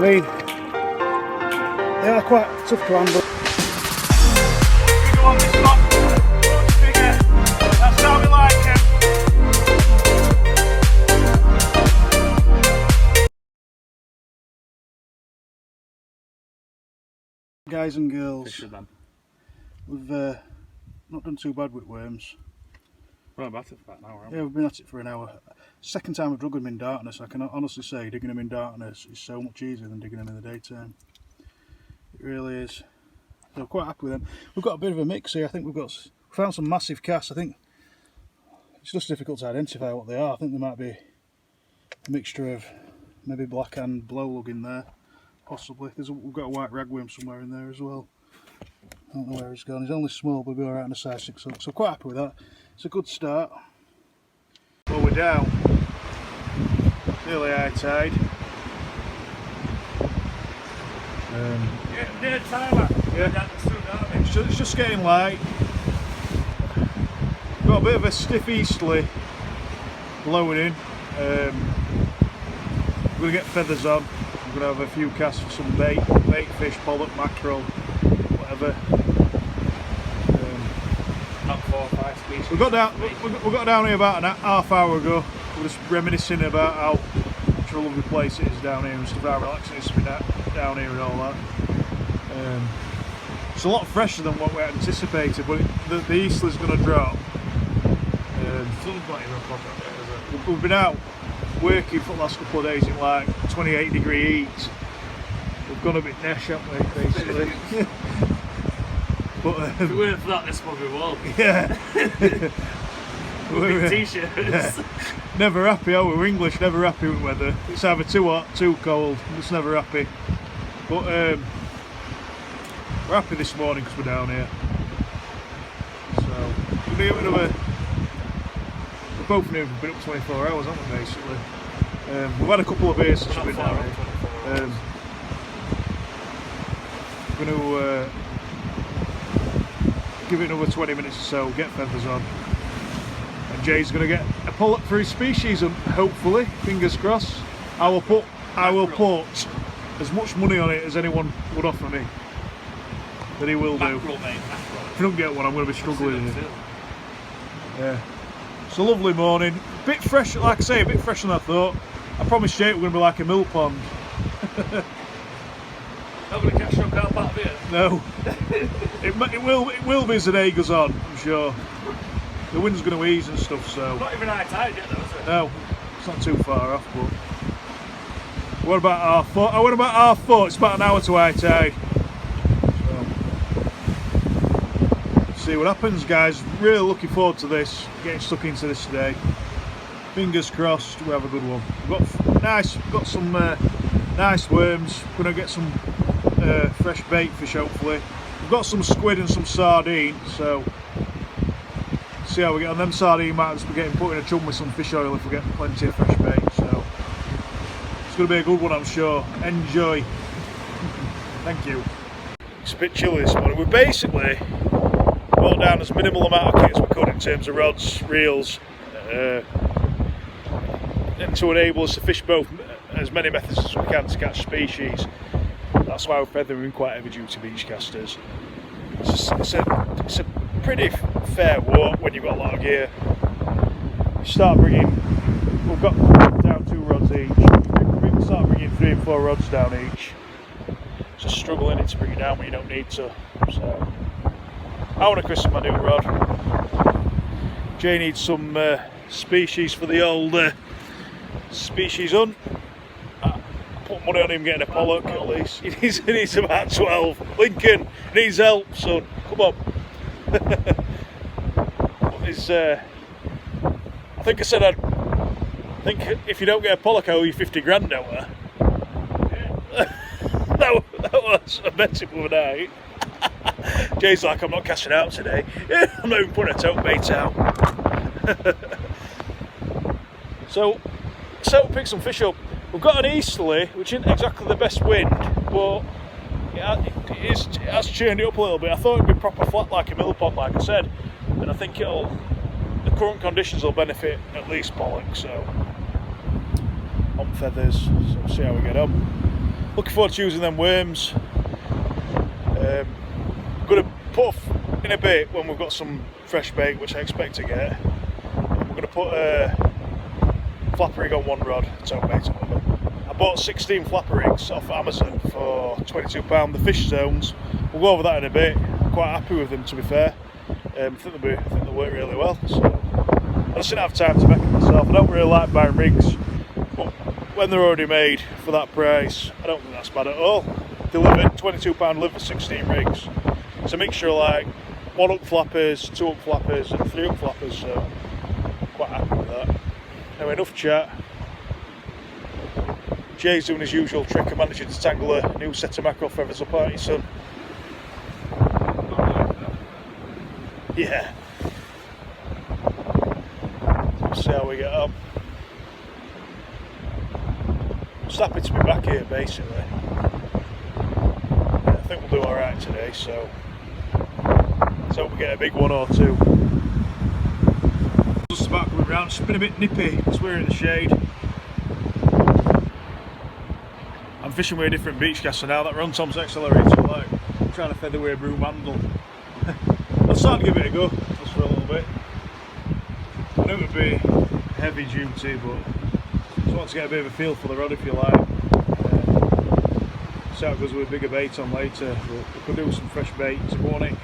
mean, they are quite tough to handle. That's how we like it. Guys and girls, We've we've not done too bad with worms. been at it for about an hour, haven't we? Yeah, we've been at it for an hour. Second time I've drug them in darkness. I can honestly say digging them in darkness is so much easier than digging them in the daytime. It really is. So I'm quite happy with them. We've got a bit of a mix here. I think we found some massive casts. I think it's just difficult to identify what they are. I think there might be a mixture of maybe black and blow lug in there, possibly. We've got a white ragworm somewhere in there as well. I don't know where he's gone. He's only small, but we'll be alright on a size 6 hook. So quite happy with that. It's a good start. Well, we're down. Nearly high tide. Yeah, near timer. Yeah. It's just getting light. Got a bit of a stiff easterly blowing in. We're going to get feathers on. We're going to have a few casts for some bait fish, pollock, mackerel, whatever. Not 4 or 5 species. We got down here about a half hour ago. We were just reminiscing about how much a lovely place it is down here and stuff, how relaxing it is to be down here and all that. It's a lot fresher than what we had anticipated, but the easterly's going to drop. We've been out working for the last couple of days in like 28-degree heat. We've gone a bit nesh, haven't we, basically? But if it weren't for that, this would be warm. Yeah. Big t-shirts. Yeah. Never happy, we're English, never happy with weather. It's either too hot, too cold, we're just never happy. But we're happy this morning because we're down here. So, we're both new, we've been up 24 hours, haven't we, basically? We've had a couple of beers since we've been down here. We're going to give it another 20 minutes or so, get feathers on. And Jay's going to get a pollock for his species, and hopefully, fingers crossed, I will put as much money on it as anyone would offer me. That he will do. Mackerel, mate, mackerel. If I don't get one, I'm going to be struggling. Yeah. It's a lovely morning. A bit fresh, like I say, a bit fresher than I thought. I promised Jay it was going to be like a mill pond. Not going to catch no carp out of here? No. it will be as the day goes on, I'm sure. The wind's going to ease and stuff, so. Not even high tide yet, though, is it? No, it's not too far off, but. What about half foot? I went about half foot. It's about an hour to high tide. See what happens, guys. Really looking forward to this, getting stuck into this today. Fingers crossed we have a good one. We've got some nice worms. We're going to get some fresh bait fish, hopefully. We've got some squid and some sardine, so see how we get on. Them sardine might just be getting put in a chum with some fish oil if we get plenty of fresh bait, so it's going to be a good one, I'm sure. Enjoy. Thank you. It's a bit chilly this morning. We basically brought down as minimal amount of kit as we could in terms of rods, reels, and to enable us to fish both as many methods as we can to catch species. That's why we're feathering quite heavy duty beach casters. It's a pretty fair walk when you've got a lot of gear. You start bringing, we've got down 2 rods each. We start bringing 3 and 4 rods down each. It's just struggling to bring it down when you don't need to. So I want to christen my new rod. Jay needs some species for the old species hunt. I put money on him getting a pollock at least. He needs about 12. Lincoln needs help, son. Come on. I think I said I think if you don't get a pollock, I owe you 50 grand, don't I? Yeah. that was a messy overnight. Jay's like, I'm not casting out today. I'm not even putting a tote bait out. So pick some fish up. We've got an easterly, which isn't exactly the best wind, but it has churned it up a little bit. I thought it'd be proper flat like a mill pond, like I said, and I think the current conditions will benefit at least pollock. So on feathers, so we'll see how we get on. looking forward to using them worms. I'm going to put in a bit when we've got some fresh bait, which I expect to get. We're going to put a flapper rig on one rod, tote bait on them. I bought 16 flapper rigs off Amazon for £22. The fish zones, we'll go over that in a bit. I'm quite happy with them, to be fair. I think they'll work really well. So I just didn't have time to make it myself. I don't really like buying rigs, but when they're already made for that price, I don't think that's bad at all. Delivered, £22 delivered 16 rigs. It's a mixture of like 1 hook flappers, 2 hook flappers and 3 hook flappers, so I'm quite happy with that. Anyway, enough chat. Jay's doing his usual trick of managing to tangle a new set of mackerel feathers up, aren't you, son? Yeah. Let's see how we get on. Just happy to be back here, basically. I think we'll do alright today, so let's hope we get a big one or two. Just about coming round, it's been a bit nippy because we're in the shade. I'm fishing with a different beach caster now that we're on Tom's accelerator, like trying to feather with a broom handle. I'll start to give it a go, just for a little bit. I know it would be heavy duty, but just want to get a bit of a feel for the rod, if you like. See how it goes with a bigger bait on later, but we could do some fresh bait to go on it.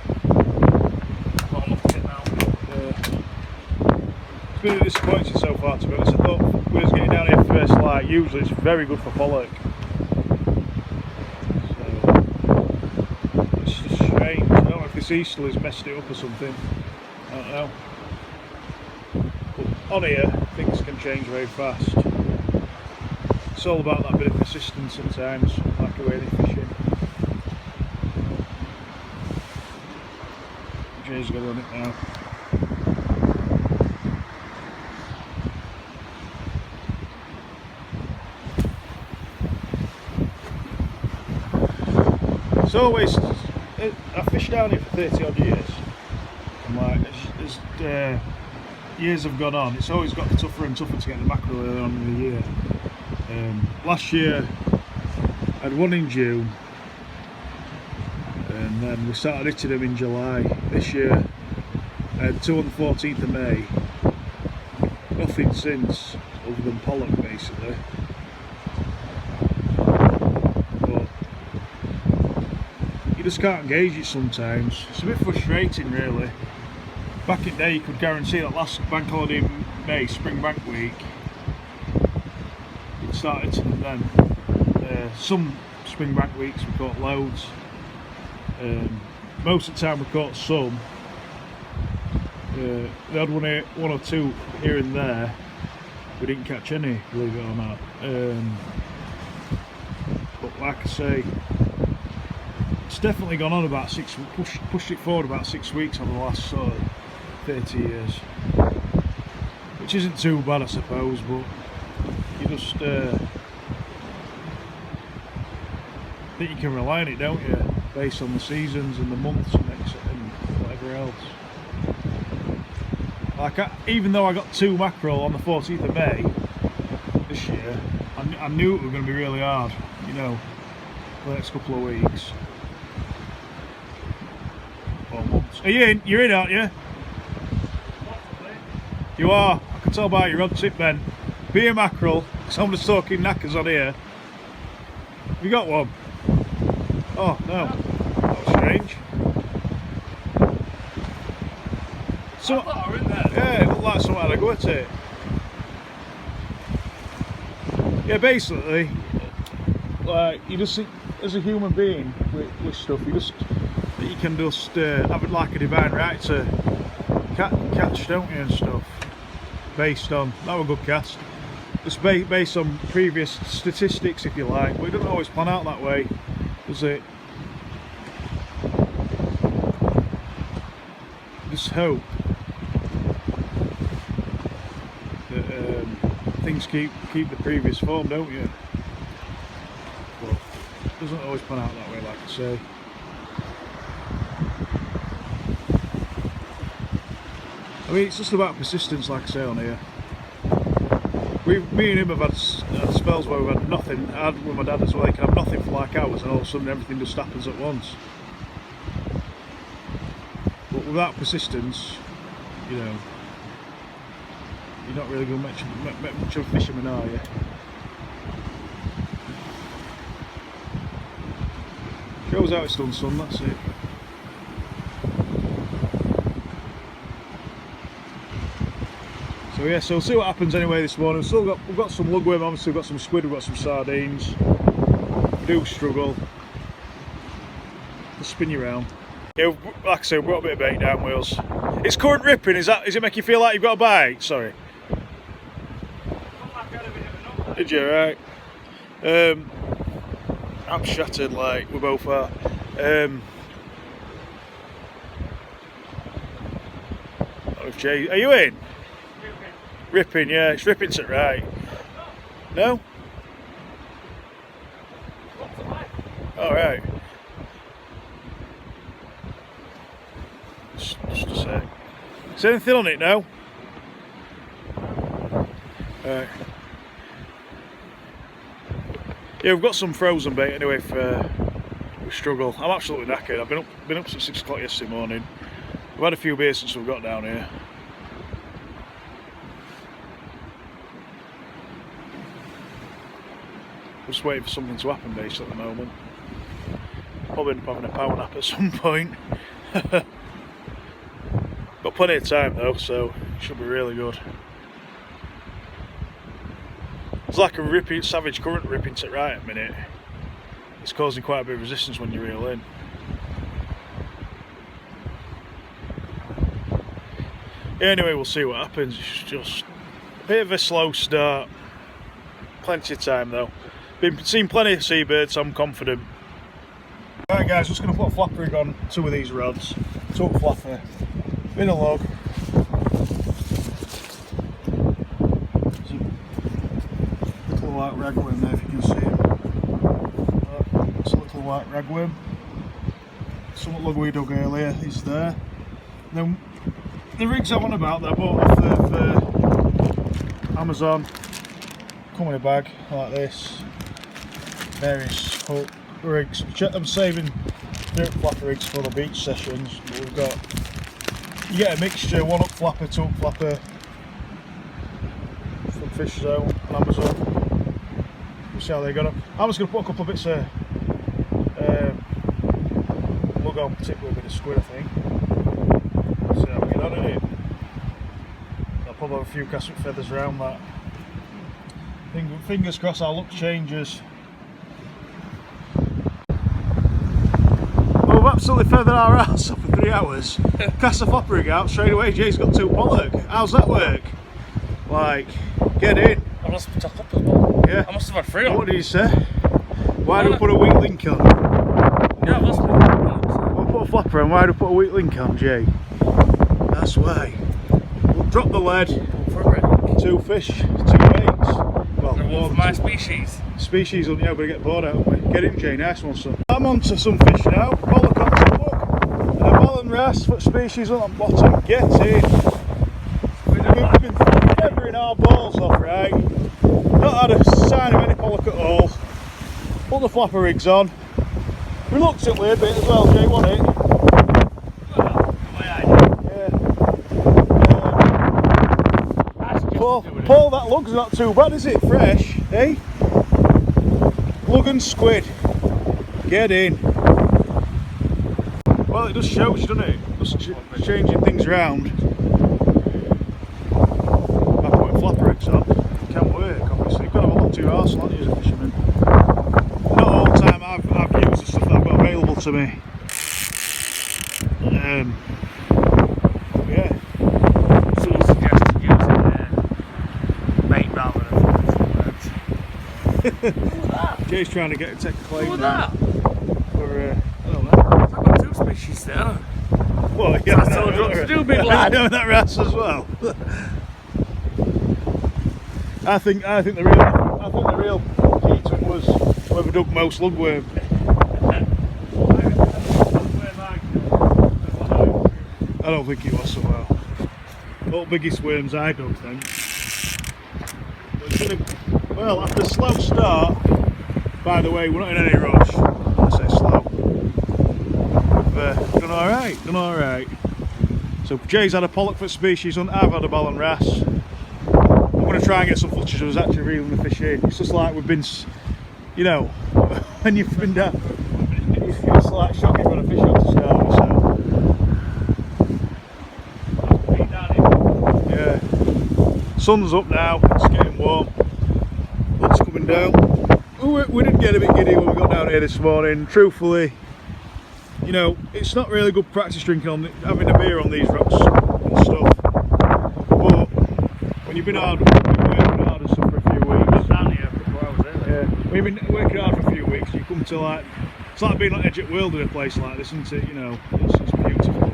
Not looking at now. It's been a disappointing so far, to be honest. I thought we was getting down here first light. Usually it's very good for pollock. So, it's just strange. I don't know if this easterly's messed it up or something. I don't know. But on here, things can change very fast. It's all about that bit of persistence sometimes, like the way they're fishing. Jay's got on it now. It's always, I fished down here for 30 odd years, and like as years have gone on, it's always got tougher and tougher to get the mackerel early on in the year. Last year I had one in June, and then we started hitting them in July. This year I had 2 on the 14th of May. Nothing since, other than pollock basically. But you just can't gauge it sometimes. It's a bit frustrating, really. Back in the day, you could guarantee that last bank holiday in May, spring bank week, it started to them then. Some spring bank weeks we caught loads. Most of the time we caught some. We had one or two here and there. We didn't catch any, believe it or not. But like I say, it's definitely gone on about 6 weeks, pushed it forward about 6 weeks on the last sort of 30 years. Which isn't too bad, I suppose, but you just think you can rely on it, don't you? Based on the seasons and the months and whatever else. Like, even though I got 2 mackerel on the 14th of May this year, I knew it was going to be really hard, you know, for the next couple of weeks. Or months. Are you in? You're in, aren't you? You are. I can tell by your rod tip then. Be a mackerel, because I'm just talking knackers on here. Have you got one? Oh, no. That was strange. So, I thought I were in there. yeah, it looked like someone had a go at it. Yeah, basically, like, you just, as a human being with stuff, you can just have it like a divine right to catch, don't you, and stuff. Based on, that was a good cast. Just based on previous statistics, if you like, but it doesn't always pan out that way, does it? Just hope that things keep the previous form, don't you? But it doesn't always pan out that way, like I say. I mean, it's just about persistence, like I say on here. Me and him have had spells where we've had nothing. I had with my dad as well. You can have nothing for like hours, and all of a sudden everything just happens at once. But without persistence, you know, you're not really going to make much of a fisherman, are you? Shows how it's done, son. That's it. So yeah, so we'll see what happens anyway this morning. We've got some lugworm, obviously we've got some squid, we've got some sardines. We do struggle. We'll spin you around. Yeah, like I say, we've got a bit of bait down wheels. It's current ripping, does it make you feel like you've got a bite? Sorry. Did you, right? I'm shattered like we both are. Jay, are you in? Ripping, yeah, it's ripping to right. No? Alright. Just a sec. Is there anything on it now? Alright. Yeah, we've got some frozen bait anyway for we struggle. I'm absolutely knackered. I've been up since 6 o'clock yesterday morning. We've had a few beers since we've got down here. Just waiting for something to happen basically at the moment. Probably end up having a power nap at some point. Got plenty of time though, so it should be really good. It's like a ripping, savage current ripping to right at the minute. It's causing quite a bit of resistance when you reel in. Anyway, we'll see what happens. It's just a bit of a slow start. Plenty of time though. Been seeing plenty of seabirds, so I'm confident. Right guys, just going to put a flapper rig on 2 of these rods. Took flapper in a log. There's a little white ragworm there if you can see him. It's a little white ragworm. Some log we dug earlier is there. Then the rigs I'm on about that I bought off of Amazon. Come in a bag like this. Various hook rigs. I'm saving dirt flapper rigs for the beach sessions. But we've got, you get a mixture, 1 hook flapper, 2 hook flapper from Fish Zone on Amazon. We'll see how they got them. I'm just going to put a couple of bits of lug on, particularly a bit of squid I think. See how we get on in it. I'll probably have a few cast feathers around that. Fingers crossed our luck changes. Well, we've absolutely feathered our ass up for 3 hours. Cast the flapper rig out, straight away Jay's got 2 pollock. How's that work? Like, get in. I must have took up as well. Yeah. I must have had 3 on. What did you say? Why do we put a weak link on? Yeah, that's what We'll put a flapper on, why do we put a weak link on, Jay? That's why. We'll drop the lead. 2 fish, 2 baits. Well, one for my species. Species, yeah, we're going to get bored out of it. Get in, Jay, nice one, son. I'm on to some fish now. Pollock on top hook. And a Ballan Wrasse foot species on the bottom. Get in. We've been feathering our balls off, right? Not had a sign of any pollock at all. Put the flapper rigs on. Reluctantly a bit as well, Jay, wasn't it? Paul, that lug's not too bad, is it? Fresh, eh? Lug and squid. Get in. Well, it just shows you, doesn't it? Just changing things around. By putting flapper rigs on. It can work, obviously. You've got to have a lot to your arsenal, haven't you, as a fisherman? Not all the time I've used the stuff that I've got available to me. Yeah. Someone suggested using bait rather than words. Jay's trying to take a claim. What was that? For, I don't know. I've got 2 species there. Well, yeah, That's all drugs to do, big lad. I know that Wrasse as well. I think the real key to it was whoever dug most lugworm. I don't think it was so well. All biggest worms I dug then. Well, after a slow start, by the way, we're not in any rush. I say slow. We've done alright. So Jay's had a pollock foot species hunt, I've had a Ballan Wrasse. I'm going to try and get some footage of us actually reeling the fish in. It's just like we've been, you know, when you've been down, it's like shocking when a fish on to start with, so. Yeah. Sun's up now, it's getting warm. Sun's coming down. We did get a bit giddy when we got down here this morning. Truthfully, you know, it's not really good practice drinking on having a beer on these rocks and stuff. But when you've been working hard and stuff for a few weeks. Down here for a couple hours, Yeah. When you've been working hard for a few weeks, you come to like, it's like being on edge at world in a place like this, isn't it? You know, it's beautiful.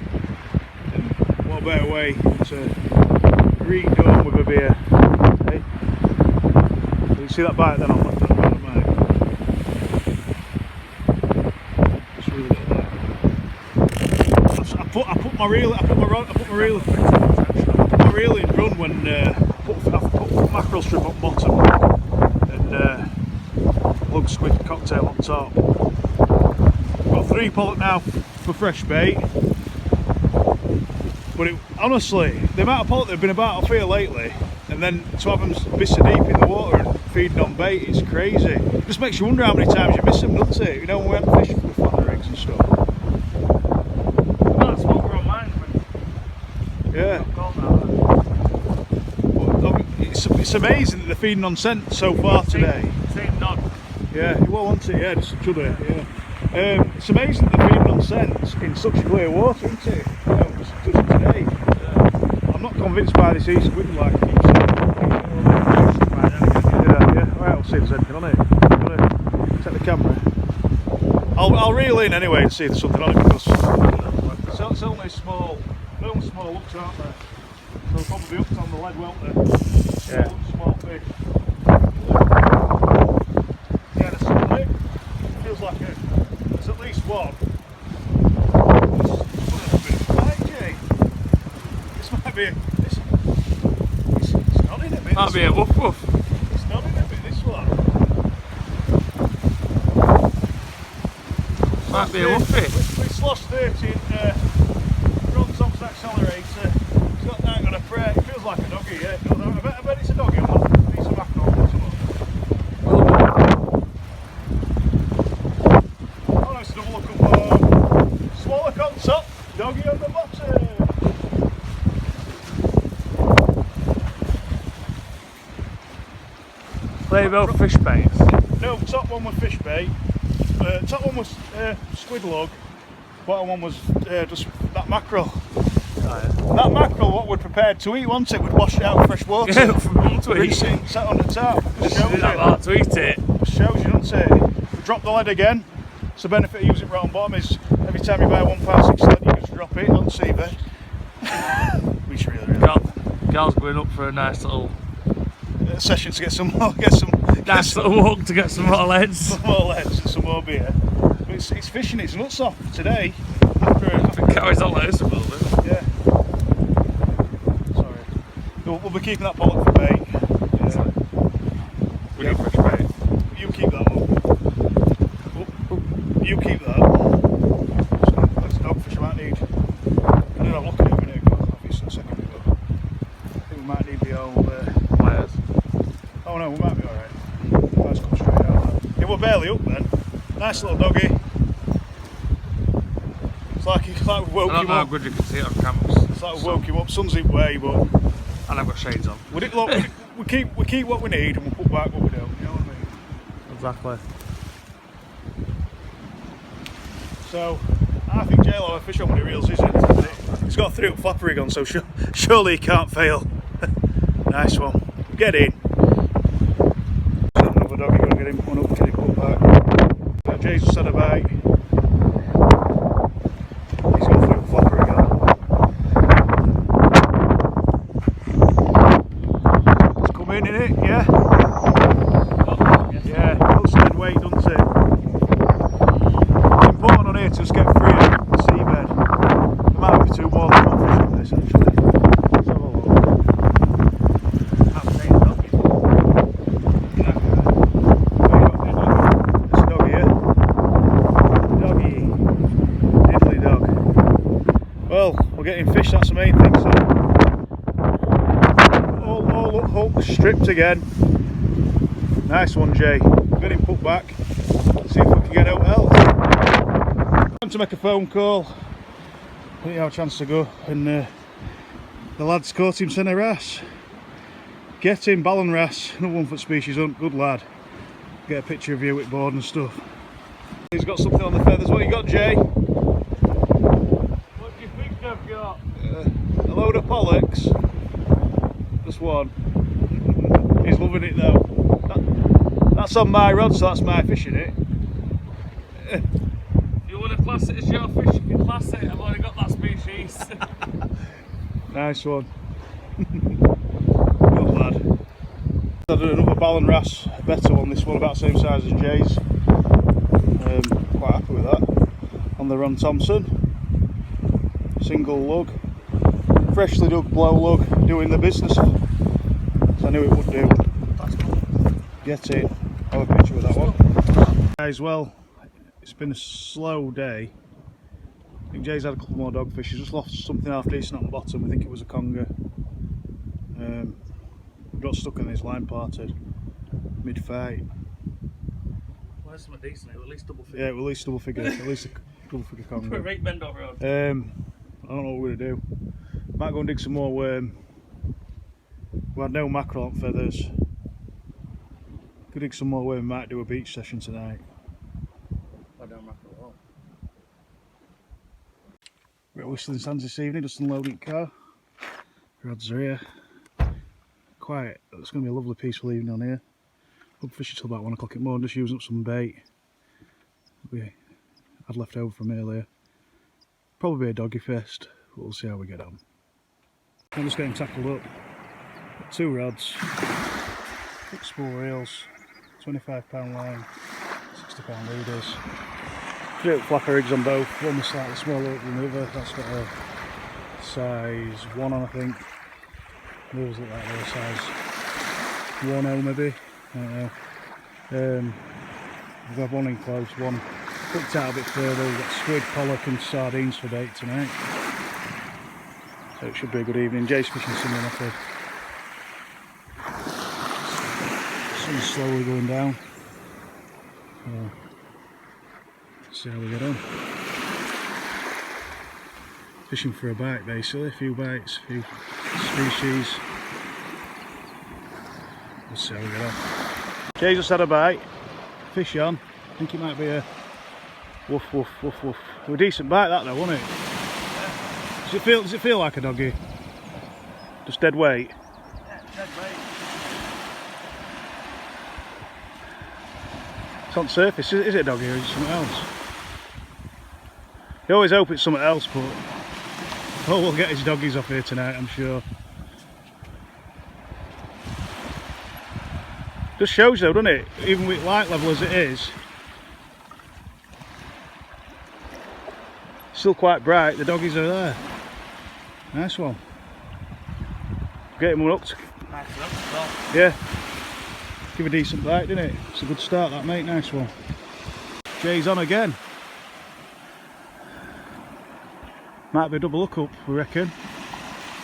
And what a better way to read home with a beer. Hey? So you see that bite then on left hand man, mate? Just really little bite. I put my reel in run when I put mackerel strip on bottom and lug squid cocktail on top. Got 3 pollock now for fresh bait. But honestly, the amount of pollock that have been about off here lately, and then to have them this deep in the water and feeding on bait, it's crazy. It just makes you wonder how many times you miss them, doesn't it? You know, when we went fishing for the flatter eggs and stuff. Well, that's what we're on mine. Yeah. But it's amazing that they're feeding on scent so far today. Same nod. Yeah, well, once it, yeah, just a chudder, yeah. It's amazing that they're feeding on scent in such clear water, isn't it? You know, just today. I'm not convinced by this east squid like it keeps saying. Yeah, right, I'll see if there's anything on it. I'm gonna take the camera. I'll reel in anyway and see if there's something on it because it's only small hooks, aren't there? So they'll probably be hooked on the lead, won't they? Yeah. Small fish. Yeah, there's something. Feels like there's at least one. This might be it's nodding a bit. Might be a woof woof. It's nodding a bit, this one. Might be a woofie. It's lost 13 runs off the accelerator. It's got now got a prey. It feels like a doggy, yeah. I bet it's a doggy on a piece of mackerel or something. Oh no, it's a double look up. Swallow on top, doggy on the bottom. Play both fish baits. No, top one was fish bait. Top one was squid lug. Bottom one was just that mackerel. Oh, yeah. That mackerel, what we're prepared to eat, wasn't it? We'd wash it out with fresh water. Yeah, for mum to eat. Recent, sat on the top. This is that hard to eat it. Shows you, doesn't it? We drop the lead again. So the benefit of using it right on bottom is every time you buy a 1 pound 6 lead, you just drop it on the seabed. Which really. Gal's going up for a nice little Session to get some nice little walk to get some more leads. Some more leads and some more beer. But it's fishing its nuts off today. After Carries on like this a little bit. yeah. Sorry. We'll be keeping that pollock for bait. Yeah. We need fresh bait. You keep that one. You keep that. That's dogfish I might need. I don't know, look at it a minute ago, obviously a second ago. I think we might need the old Pliers. oh no, we might be alright. Let's come straight out. Yeah, we're barely up then. Nice little doggy. It's like we woke I don't him know how up. good you can see it on cameras. It's like we woke him up. Sun's in way, but And I've got shades on. we keep what we need and we'll put back what we don't. You know what I mean? Exactly. So I think JLo a fish on when he reels, isn't it? He's got a 3-hook flapper rig on, so surely he can't fail. Nice one. Get in. Another doggy, gonna get him one up till he put back. Jay's just had a bite. He's got a 3-hook flapper rig on. It's come in it, yeah? Yeah, looks dead weight, doesn't it? It's important on here to just get free of the seabed. There might be 2 more than 1 fish on this actually. Let's have a look. getting fish, that's the main thing. So all up hook, stripped again. Nice one, Jay. Get him put back. See if we can get out else. Time to make a phone call. I didn't have a chance to go, and the lads caught him sent a Wrasse. Get him, Ballan Wrasse, another 1 foot species hunt, good lad. Get a picture of you with board and stuff. He's got something on the feathers. What you got, Jay? What do you think I've got? A load of pollocks. Just one. He's loving it though. That's on my rod, so that's my fish in it. If you want to class it as your fish, you can class it. I've already got that species. Nice one. Good lad. I did another Ballan Wrasse, a better one. This one about the same size as Jay's. Quite happy with that. On the Ron Thompson. Single lug. Freshly dug blow lug, doing the business. So I knew it would do. Get it. Have a picture with that one. Guys, well, it's been a slow day. I think Jay's had a couple more dogfish. He's just lost something half decent on the bottom. I think it was a conger. Got stuck in his line, parted mid-fight. Well, that's something decent. At least double figure. Yeah, at least double figure. At least a double figure conger. Put a right bend over road. I don't know what we're gonna do. Might go and dig some more worm. We had no mackerel on feathers. Could dig some more worm. Might do a beach session tonight. I don't mackerel at all. We're at Whistling Sands this evening, just unloading the car. Rods are here. Quiet. It's going to be a lovely peaceful evening on here. I'll fish till about 1 o'clock in the morning, just using up some bait we had left over from earlier. Probably be a doggy fest, but we'll see how we get on. I'm just getting tackled up. Got 2 rods, 6 spool reels, £25 line, £60 leaders. 3 flapper rigs on both, one was slightly smaller than the other. That's got a size 1 on, I think. The others look like they're size 1L maybe, I don't know. We've got one in close, one hooked out a bit further. We've got squid, pollock and sardines for bait tonight. So it should be a good evening. Jay's fishing something off the sun's slowly going down. So let's see how we get on. Fishing for a bite basically, a few bites, a few species. Let's see how we get on. Jay just had a bite, fish on. I think it might be a woof woof woof woof. A decent bite that though, wasn't it? Yeah. Does it feel like a doggy? Just dead weight? Yeah, dead weight. It's on surface, is it a doggy or is it something else? You always hope it's something else, but oh, we'll get his doggies off here tonight, I'm sure. Just shows though, doesn't it? Even with light level as it is, still quite bright. The doggies are there. Nice one. Get him hooked. Nice enough. Yeah. Give a decent bite, didn't it? It's a good start, that mate. Nice one. Jay's on again. Might be a double hook up, we reckon.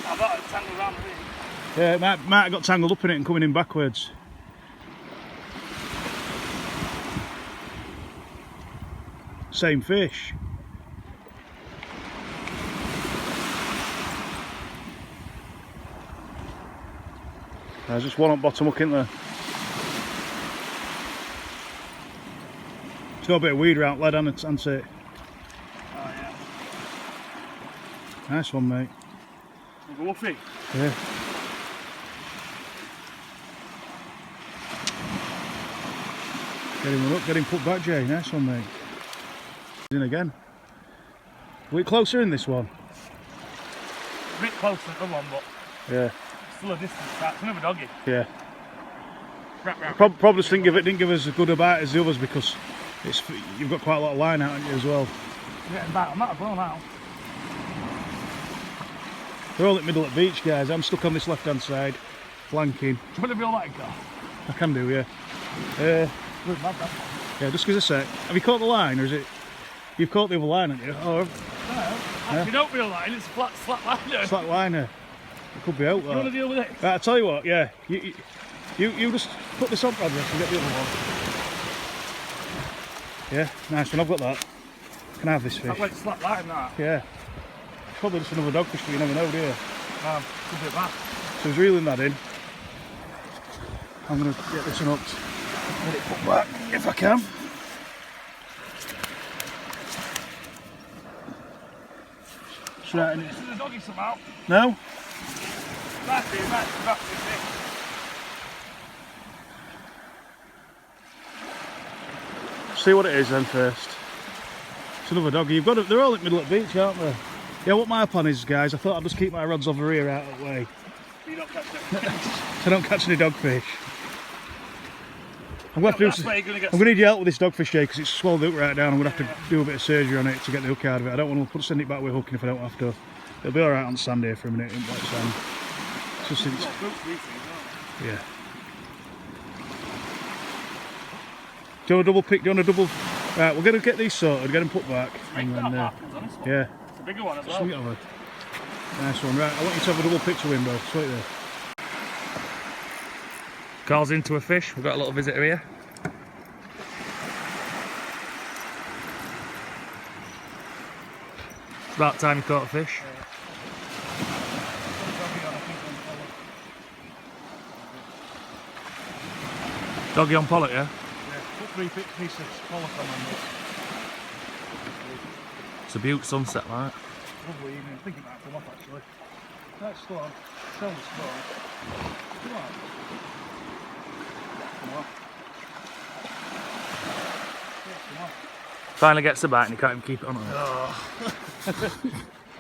I got it tangled around me. Yeah, it might have got tangled up in it and coming in backwards. Same fish. There's just one on bottom hook, isn't there? It's got a bit of weed around lead, hasn't it? Oh yeah. Nice one, mate. Like a woofie. Yeah. Get him up, get him put back, Jay. Nice one, mate. He's in again. Are we closer in this one? A bit closer than the other one, but Yeah. still a distance. That's another doggy. Yeah. Rap, rap. Probably just didn't give us as good a bite as the others because you've got quite a lot of line out on you as well. You're getting back on that as well now. We're all at middle at beach, guys. I'm stuck on this left hand side, flanking. Do you want to be all that go? I can do, yeah. Look bad, that. Yeah, just give us a sec. Have you caught the line or is it? You've caught the other line, haven't you? Oh, No. You don't reel that in, it's a flat liner. Flat liner. It could be out You want to though. deal with it? Right, I'll tell you what, yeah. You just put this on, Bradley, and get the other one. Yeah, nice one, I've got that. Can I have this fish? That went flat line, that. Yeah. It's probably just another dogfish, but you never know, do you? Could be a bass. So he's reeling that in. I'm going to get this one up, get it put back if I can. It's right in it. This is a doggy somehow. No? Might be back to this. See what it is then first. It's another doggy. You've got to, they're all in the middle of the beach, aren't they? Yeah, what my plan is, guys, I thought I'd just keep my rods over here out of the way. So you don't catch them. So I don't catch any dogfish. I'm going to need your help with this dogfish, Jay, because it's swallowed up right down. I'm going to have to do a bit of surgery on it to get the hook out of it. I don't want to send it back with hooking if I don't have to. It'll be alright on sand here for a minute, in black sand. Just think, yeah. Do you want a double pick? Do you want a double? Right, we're going to get these sorted, get them put back. And then, yeah. It's a bigger one as well. Swing it over. Nice one. Right, I want you to have a double picture window. Sweet there. Carl's into a fish. We've got a little visitor here. It's about time you caught a fish. Doggy on pollock, yeah? Yeah, put 3 pieces of pollock on this. It's a beaut sunset, right? Lovely evening. I think it might come off actually. Right, slow on. Tell me slow on. Come on. Come on. Yeah, come on. Finally gets the bite and you can't even keep it on. Oh,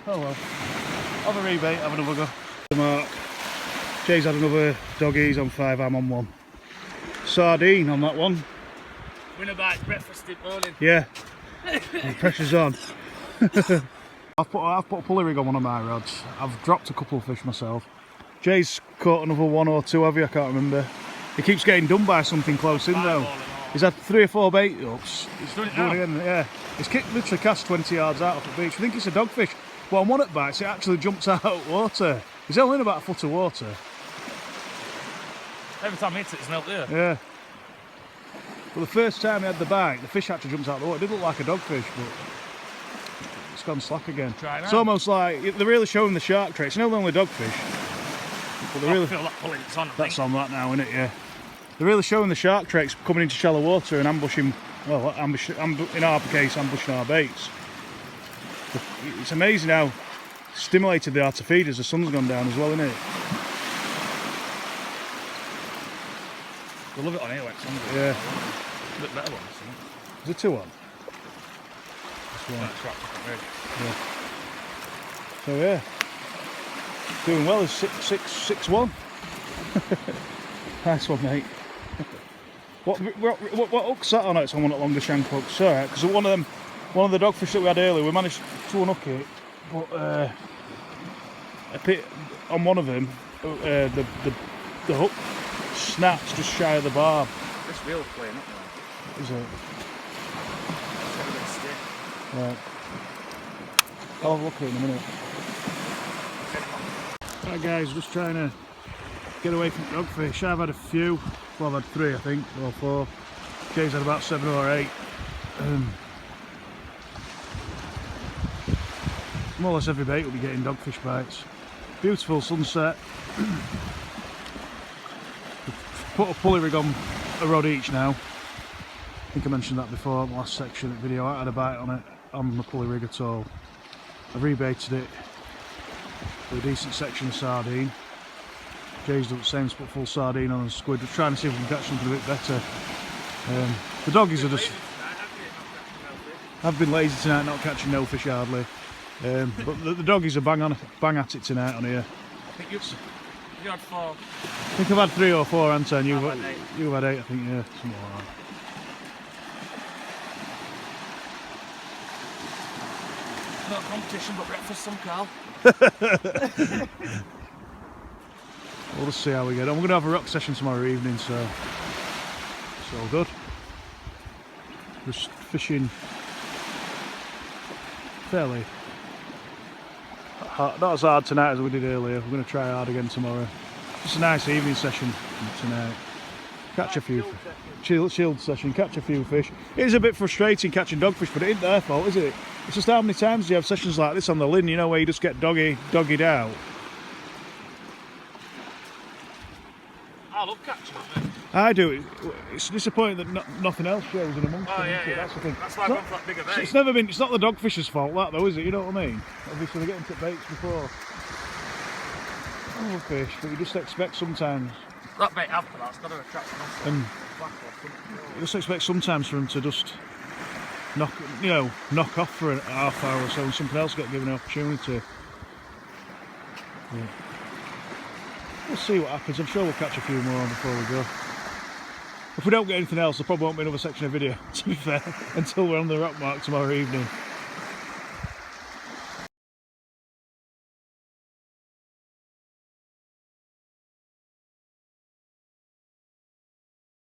oh well. Have a rebate, have another go. Mark. Jay's had another doggy, he's on 5, I'm on 1. Sardine on that one. Winner bite, breakfast in morning. Yeah. The pressure's on. I've put a pulley rig on one of my rods. I've dropped a couple of fish myself. Jay's caught another 1 or 2, have you? I can't remember. He keeps getting done by something close in though. He's had 3 or 4 bait ups. He's done it now. Again, yeah. He's literally cast 20 yards out off the beach. I think it's a dogfish. But on one at bites, it actually jumps out of water. He's only in about a foot of water. Every time he hits it, it's not there. Yeah. But the first time he had the bite, the fish actually jumps out of the water. It did look like a dogfish, but it's gone slack again. It's almost like they're really showing the shark tricks. It's not only dogfish. But they're really, I feel that pulling it's on. that's on that now, isn't it? Yeah. They're really showing the shark tricks coming into shallow water and ambushing, well, in our case, ambushing our baits. It's amazing how stimulated they are to feed as the sun's gone down as well, isn't it? We love it on here when it's hungry. Yeah. A bit better one, isn't it? Is it 2 on? This one. That's wrapped up Yeah. So already. yeah, doing well. Is 6-1. Nice one, mate. What hook's that on? It's on one at longer shank hooks. Sorry, because one of the dogfish that we had earlier, we managed to unhook it, but on one of them, the hook snaps just shy of the barb. This reel's playing up now. Is it? It's a bit stiff. Right. I'll have a look at it in a minute. Right guys, just trying to get away from dogfish. I've had a few. Well, I've had 3 I think, or 4. Jay's had about 7 or 8. More or less every bait will be getting dogfish bites. Beautiful sunset. Put a pulley rig on a rod each now. I think I mentioned that before in the last section of the video. I had a bite on it on the pulley rig at all. I've rebaited it with a decent section of sardine. Jay's done the same, to put full sardine on and squid. We're trying to see if we can catch something a bit better. The doggies are just... I've been lazy tonight, not catching no fish hardly. But the doggies are bang at it tonight on here. I think you had 4. I think I've had 3 or 4, haven't I? And you've had 8, I think, yeah. Something like that. Not competition, but breakfast some Carl. We'll just see how we get on. We're going to have a rock session tomorrow evening, so it's all good. Just fishing fairly not as hard tonight as we did earlier. We're going to try hard again tomorrow. Just a nice evening session tonight. Catch a few, chilled session, catch a few fish. It is a bit frustrating catching dogfish, but it ain't their fault, is it? It's just how many times do you have sessions like this on the Lynn, you know, where you just get doggied out. I love catching them. I do. It's disappointing that nothing else shows in amongst them. Yeah. That's the thing. That's why I went for that bigger bait. It's never been. It's not the dogfish's fault, that though, is it? You know what I mean? Obviously, they're getting to baits before. Oh, fish, but you just expect sometimes. That bait after that's got to attract them. And you just expect sometimes for them to just knock off for a half hour or so, and something else get given an opportunity. Yeah. We'll see what happens. I'm sure we'll catch a few more before we go. If we don't get anything else, there probably won't be another section of video, to be fair, until we're on the rock mark tomorrow evening.